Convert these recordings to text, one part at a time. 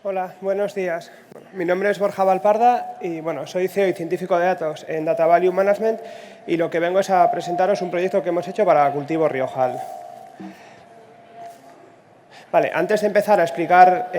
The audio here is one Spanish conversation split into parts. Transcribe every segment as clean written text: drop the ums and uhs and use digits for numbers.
Hola, buenos días. Mi nombre es Borja Valparda y soy CEO y científico de datos en Data Value Management y lo que vengo es a presentaros un proyecto que hemos hecho para cultivo riojal. Vale, antes de empezar a explicar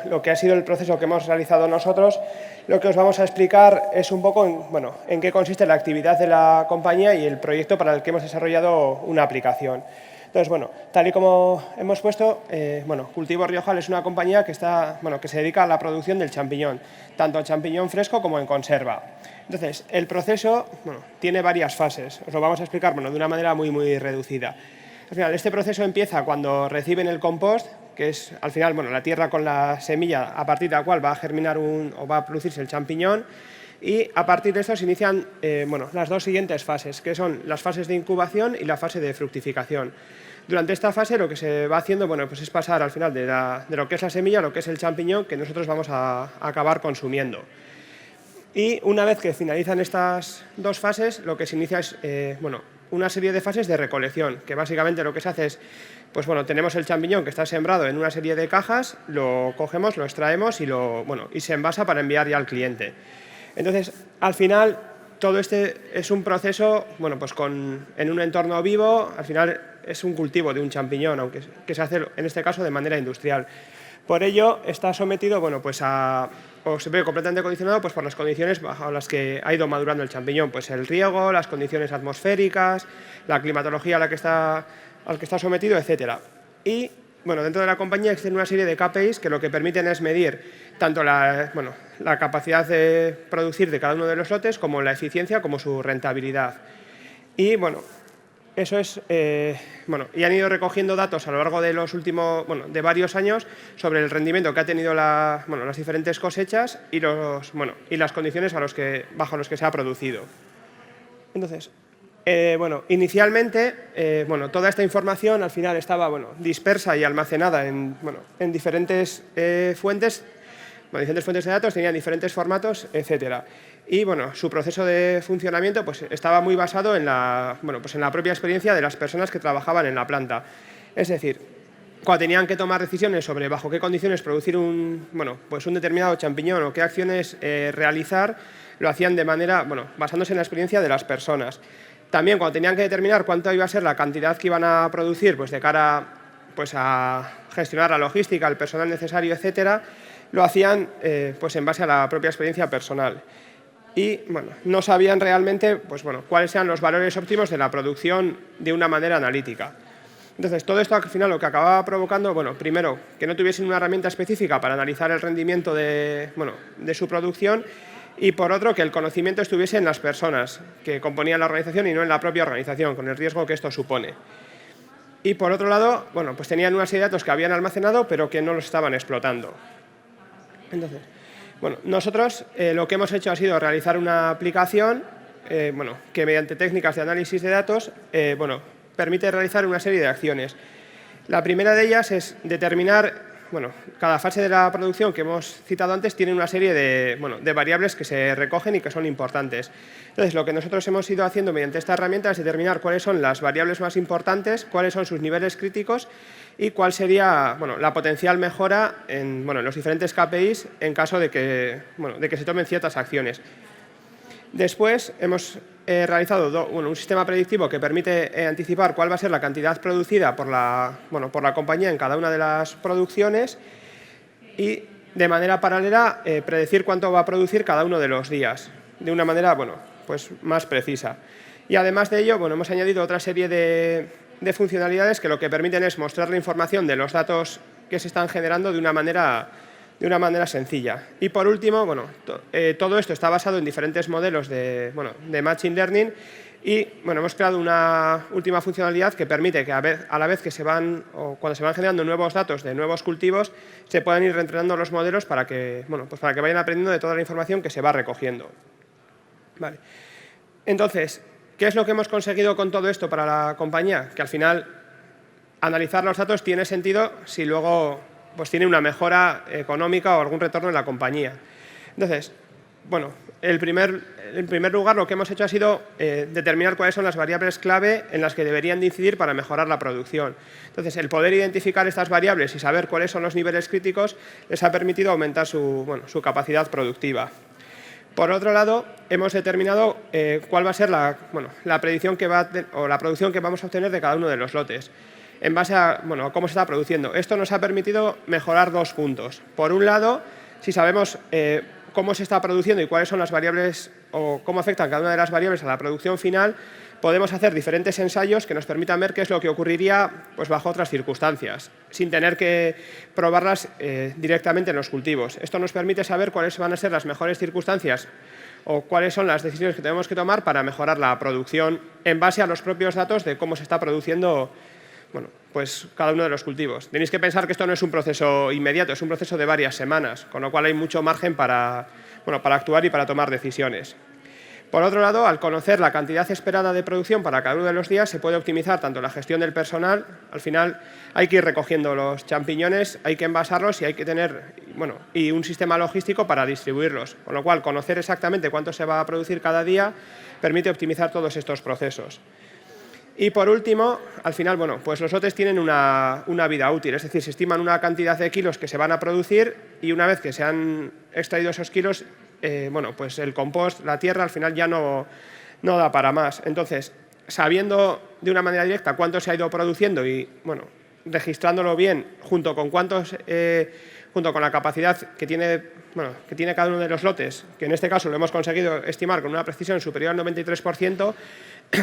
lo que ha sido el proceso que hemos realizado nosotros, lo que os vamos a explicar es un poco en qué consiste la actividad de la compañía y el proyecto para el que hemos desarrollado una aplicación. Entonces, tal y como hemos puesto, Cultivo Riojal es una compañía que se dedica a la producción del champiñón, tanto el champiñón fresco como en conserva. Entonces, el proceso tiene varias fases. Os lo vamos a explicar de una manera muy reducida. Al final, este proceso empieza cuando reciben el compost, que es al final la tierra con la semilla a partir de la cual va a germinar o va a producirse el champiñón. Y a partir de esto se inician las dos siguientes fases, que son las fases de incubación y la fase de fructificación. Durante esta fase lo que se va haciendo es pasar al final de lo que es la semilla a lo que es el champiñón que nosotros vamos a acabar consumiendo. Y una vez que finalizan estas dos fases, lo que se inicia es una serie de fases de recolección, que básicamente lo que se hace es, tenemos el champiñón que está sembrado en una serie de cajas, lo cogemos, lo extraemos y se envasa para enviar ya al cliente. Entonces, al final, todo este es un proceso en un entorno vivo. Al final es un cultivo de un champiñón, aunque que se hace en este caso de manera industrial. Por ello, está sometido o se ve completamente condicionado por las condiciones bajo las que ha ido madurando el champiñón, el riego, las condiciones atmosféricas, la climatología al que está sometido, etcétera. Y dentro de la compañía existen una serie de KPIs que lo que permiten es medir tanto la capacidad de producir de cada uno de los lotes como la eficiencia como su rentabilidad. Y eso es, y han ido recogiendo datos a lo largo de los últimos, de varios años sobre el rendimiento que ha tenido las diferentes cosechas y las condiciones bajo las que se ha producido. Entonces, inicialmente, toda esta información al final estaba dispersa y almacenada en diferentes fuentes. Diferentes fuentes de datos tenían diferentes formatos, etcétera. Y su proceso de funcionamiento estaba muy basado en la propia experiencia de las personas que trabajaban en la planta. Es decir, cuando tenían que tomar decisiones sobre bajo qué condiciones producir un determinado champiñón o qué acciones realizar, lo hacían de manera, basándose en la experiencia de las personas. También cuando tenían que determinar cuánto iba a ser la cantidad que iban a producir de cara a gestionar la logística, el personal necesario, etcétera, lo hacían en base a la propia experiencia personal. Y no sabían realmente cuáles eran los valores óptimos de la producción de una manera analítica. Entonces, todo esto al final lo que acababa provocando, primero, que no tuviesen una herramienta específica para analizar el rendimiento de su producción, y por otro, que el conocimiento estuviese en las personas que componían la organización y no en la propia organización, con el riesgo que esto supone. Y por otro lado, tenían una serie de datos que habían almacenado pero que no los estaban explotando. Entonces, nosotros lo que hemos hecho ha sido realizar una aplicación que mediante técnicas de análisis de datos permite realizar una serie de acciones. La primera de ellas es determinar, cada fase de la producción que hemos citado antes tiene una serie de variables que se recogen y que son importantes. Entonces, lo que nosotros hemos ido haciendo mediante esta herramienta es determinar cuáles son las variables más importantes, cuáles son sus niveles críticos y cuál sería la potencial mejora en los diferentes KPIs en caso de que se tomen ciertas acciones. Después hemos realizado un sistema predictivo que permite anticipar cuál va a ser la cantidad producida por la compañía en cada una de las producciones y, de manera paralela, predecir cuánto va a producir cada uno de los días, de una manera más precisa. Y además de ello, hemos añadido otra serie de funcionalidades que lo que permiten es mostrar la información de los datos que se están generando de una manera sencilla. Y por último, todo esto está basado en diferentes modelos de Machine Learning y hemos creado una última funcionalidad que permite que a la vez que cuando se van generando nuevos datos de nuevos cultivos, se puedan ir reentrenando los modelos para que vayan aprendiendo de toda la información que se va recogiendo. Vale. Entonces, ¿qué es lo que hemos conseguido con todo esto para la compañía? Que al final analizar los datos tiene sentido si luego tiene una mejora económica o algún retorno en la compañía. Entonces, bueno, en primer lugar, lo que hemos hecho ha sido determinar cuáles son las variables clave en las que deberían de incidir para mejorar la producción. Entonces, el poder identificar estas variables y saber cuáles son los niveles críticos les ha permitido aumentar su capacidad productiva. Por otro lado, hemos determinado cuál va a ser la predicción o la producción que vamos a obtener de cada uno de los lotes, en base a cómo se está produciendo. Esto nos ha permitido mejorar 2 puntos. Por un lado, si sabemos cómo se está produciendo y cuáles son las variables o cómo afectan cada una de las variables a la producción final, podemos hacer diferentes ensayos que nos permitan ver qué es lo que ocurriría bajo otras circunstancias, sin tener que probarlas directamente en los cultivos. Esto nos permite saber cuáles van a ser las mejores circunstancias o cuáles son las decisiones que tenemos que tomar para mejorar la producción en base a los propios datos de cómo se está produciendo cada uno de los cultivos. Tenéis que pensar que esto no es un proceso inmediato, es un proceso de varias semanas, con lo cual hay mucho margen para actuar y para tomar decisiones. Por otro lado, al conocer la cantidad esperada de producción para cada uno de los días, se puede optimizar tanto la gestión del personal. Al final hay que ir recogiendo los champiñones, hay que envasarlos y hay que tener y un sistema logístico para distribuirlos. Con lo cual, conocer exactamente cuánto se va a producir cada día permite optimizar todos estos procesos. Y por último, al final, pues los lotes tienen una vida útil, es decir, se estiman una cantidad de kilos que se van a producir y una vez que se han extraído esos kilos, pues el compost, la tierra, al final ya no da para más. Entonces, sabiendo de una manera directa cuánto se ha ido produciendo y registrándolo bien junto con la capacidad que tiene cada uno de los lotes, que en este caso lo hemos conseguido estimar con una precisión superior al 93%,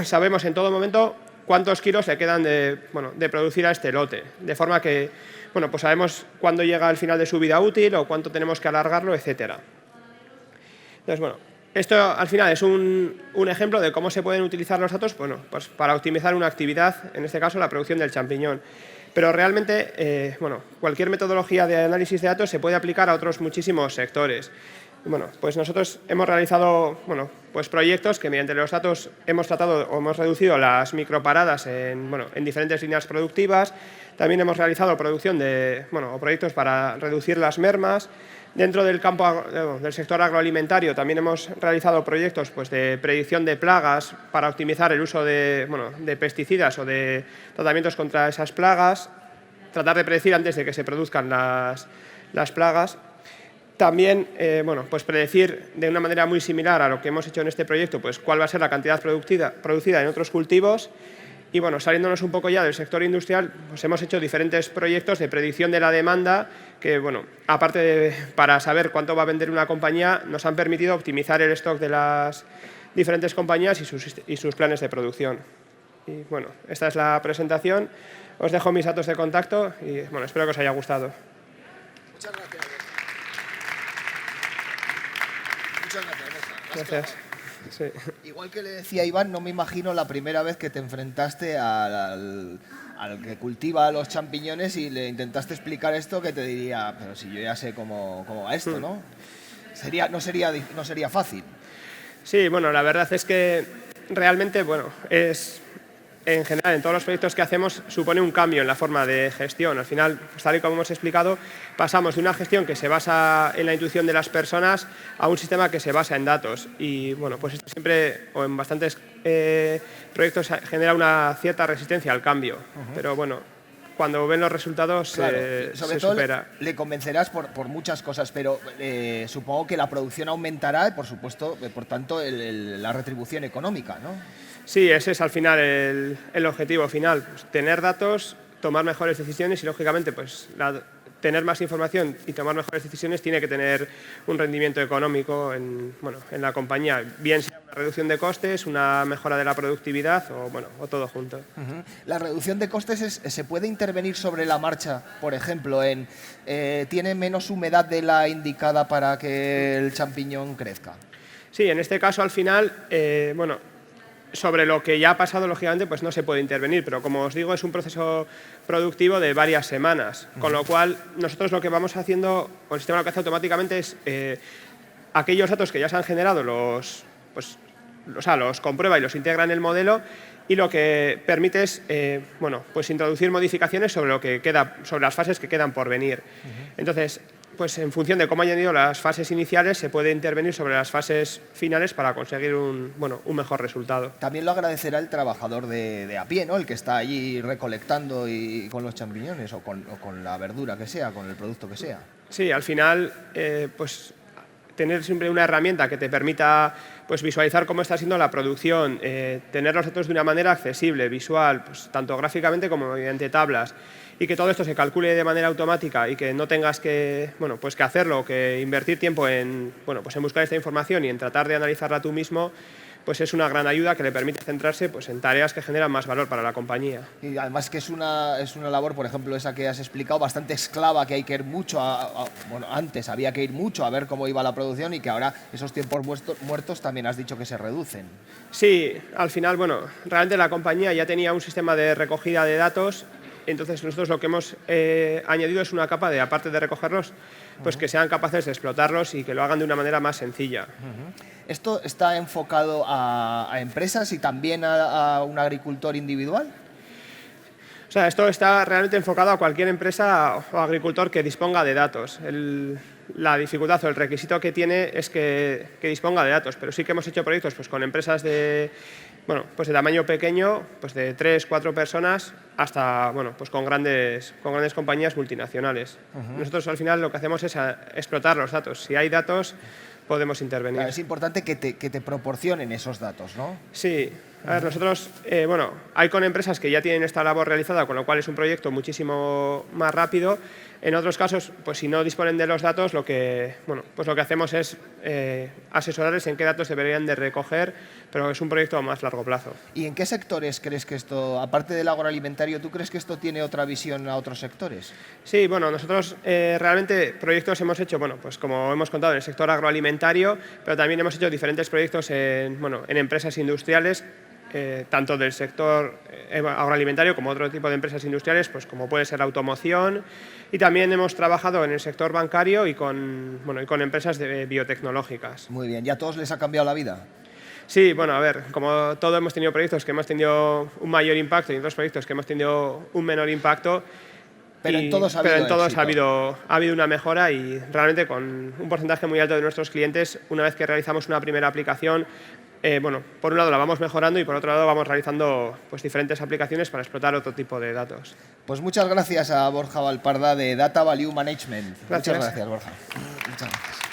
sabemos en todo momento cuántos kilos le quedan de producir a este lote, de forma que pues sabemos cuándo llega al final de su vida útil o cuánto tenemos que alargarlo, etcétera. Entonces, esto al final es un ejemplo de cómo se pueden utilizar los datos pues para optimizar una actividad, en este caso la producción del champiñón. Pero realmente, cualquier metodología de análisis de datos se puede aplicar a otros muchísimos sectores. Pues nosotros hemos realizado pues proyectos que mediante los datos hemos tratado o hemos reducido las microparadas en diferentes líneas productivas. También hemos realizado producción o proyectos para reducir las mermas. Dentro del campo del sector agroalimentario también hemos realizado proyectos de predicción de plagas para optimizar el uso de pesticidas o de tratamientos contra esas plagas, tratar de predecir antes de que se produzcan las plagas. También pues predecir de una manera muy similar a lo que hemos hecho en este proyecto pues cuál va a ser la cantidad producida en otros cultivos. Y saliéndonos un poco ya del sector industrial, pues hemos hecho diferentes proyectos de predicción de la demanda que, aparte para saber cuánto va a vender una compañía, nos han permitido optimizar el stock de las diferentes compañías y sus planes de producción. Y esta es la presentación. Os dejo mis datos de contacto y espero que os haya gustado. Muchas gracias. Muchas gracias. Gracias. Sí. Igual que le decía Iván, no me imagino la primera vez que te enfrentaste al que cultiva los champiñones y le intentaste explicar esto, que te diría, pero si yo ya sé cómo va esto, ¿no? No sería fácil. Sí, la verdad es que realmente, en general, en todos los proyectos que hacemos, supone un cambio en la forma de gestión. Al final, tal y como hemos explicado, pasamos de una gestión que se basa en la intuición de las personas a un sistema que se basa en datos. Y, pues esto siempre, o en bastantes proyectos, genera una cierta resistencia al cambio. Pero, cuando ven los resultados, sobre se todo supera. Le convencerás por muchas cosas, pero supongo que la producción aumentará y, por supuesto, por tanto, la retribución económica, ¿no? Sí, ese es al final el objetivo final, pues, tener datos, tomar mejores decisiones y, lógicamente, pues tener más información y tomar mejores decisiones tiene que tener un rendimiento económico en la compañía, bien sea una reducción de costes, una mejora de la productividad o todo junto. La reducción de costes se puede intervenir sobre la marcha, por ejemplo, ¿tiene menos humedad de la indicada para que el champiñón crezca? Sí, en este caso al final, sobre lo que ya ha pasado, lógicamente, pues no se puede intervenir, pero como os digo, es un proceso productivo de varias semanas, con lo cual nosotros lo que vamos haciendo, o el sistema lo que hace automáticamente es aquellos datos que ya se han generado los comprueba y los integra en el modelo y lo que permite es pues introducir modificaciones sobre lo que queda, sobre las fases que quedan por venir. Entonces, pues en función de cómo hayan ido las fases iniciales, se puede intervenir sobre las fases finales para conseguir un mejor resultado. También lo agradecerá el trabajador de a pie, ¿no? El que está allí recolectando y con los champiñones o con la verdura que sea, con el producto que sea. Sí, al final, pues tener siempre una herramienta que te permita pues, visualizar cómo está siendo la producción, tener los datos de una manera accesible, visual, pues, tanto gráficamente como mediante tablas, y que todo esto se calcule de manera automática y que no tengas que, pues que hacerlo, que invertir tiempo en, pues en buscar esta información y en tratar de analizarla tú mismo, pues es una gran ayuda que le permite centrarse pues, en tareas que generan más valor para la compañía. Y además que es una labor, por ejemplo, esa que has explicado, bastante esclava, que hay que ir mucho bueno, antes había que ir mucho a ver cómo iba la producción y que ahora esos tiempos muertos también has dicho que se reducen. Sí, al final, realmente la compañía ya tenía un sistema de recogida de datos. Entonces nosotros lo que hemos añadido es una capa de, aparte de recogerlos, pues que sean capaces de explotarlos y que lo hagan de una manera más sencilla. ¿Esto está enfocado a empresas y también a un agricultor individual? O sea, esto está realmente enfocado a cualquier empresa o agricultor que disponga de datos. La dificultad o el requisito que tiene es que disponga de datos, pero sí que hemos hecho proyectos pues, con empresas de tamaño pequeño, pues de 3, 4 personas, hasta pues con grandes compañías multinacionales. Nosotros al final lo que hacemos es explotar los datos. Si hay datos, podemos intervenir. Claro, es importante que te proporcionen esos datos, ¿no? Sí. A ver, nosotros, hay con empresas que ya tienen esta labor realizada, con lo cual es un proyecto muchísimo más rápido. En otros casos, pues si no disponen de los datos, lo que hacemos es asesorarles en qué datos deberían de recoger, pero es un proyecto a más largo plazo. ¿Y en qué sectores crees que esto, aparte del agroalimentario, tú crees que esto tiene otra visión a otros sectores? Sí, nosotros realmente proyectos hemos hecho, pues como hemos contado, en el sector agroalimentario, pero también hemos hecho diferentes proyectos en empresas industriales, tanto del sector agroalimentario como otro tipo de empresas industriales, pues como puede ser la automoción, y también hemos trabajado en el sector bancario y con empresas biotecnológicas. Muy bien, ¿y a todos les ha cambiado la vida? Sí, a ver, como todos hemos tenido proyectos que hemos tenido un mayor impacto y otros proyectos que hemos tenido un menor impacto, pero en todos ha habido una mejora y realmente con un porcentaje muy alto de nuestros clientes, una vez que realizamos una primera aplicación, por un lado la vamos mejorando y por otro lado vamos realizando pues, diferentes aplicaciones para explotar otro tipo de datos. Pues muchas gracias a Borja Valparda de Data Value Management. Gracias. Muchas gracias, Borja. Muchas gracias.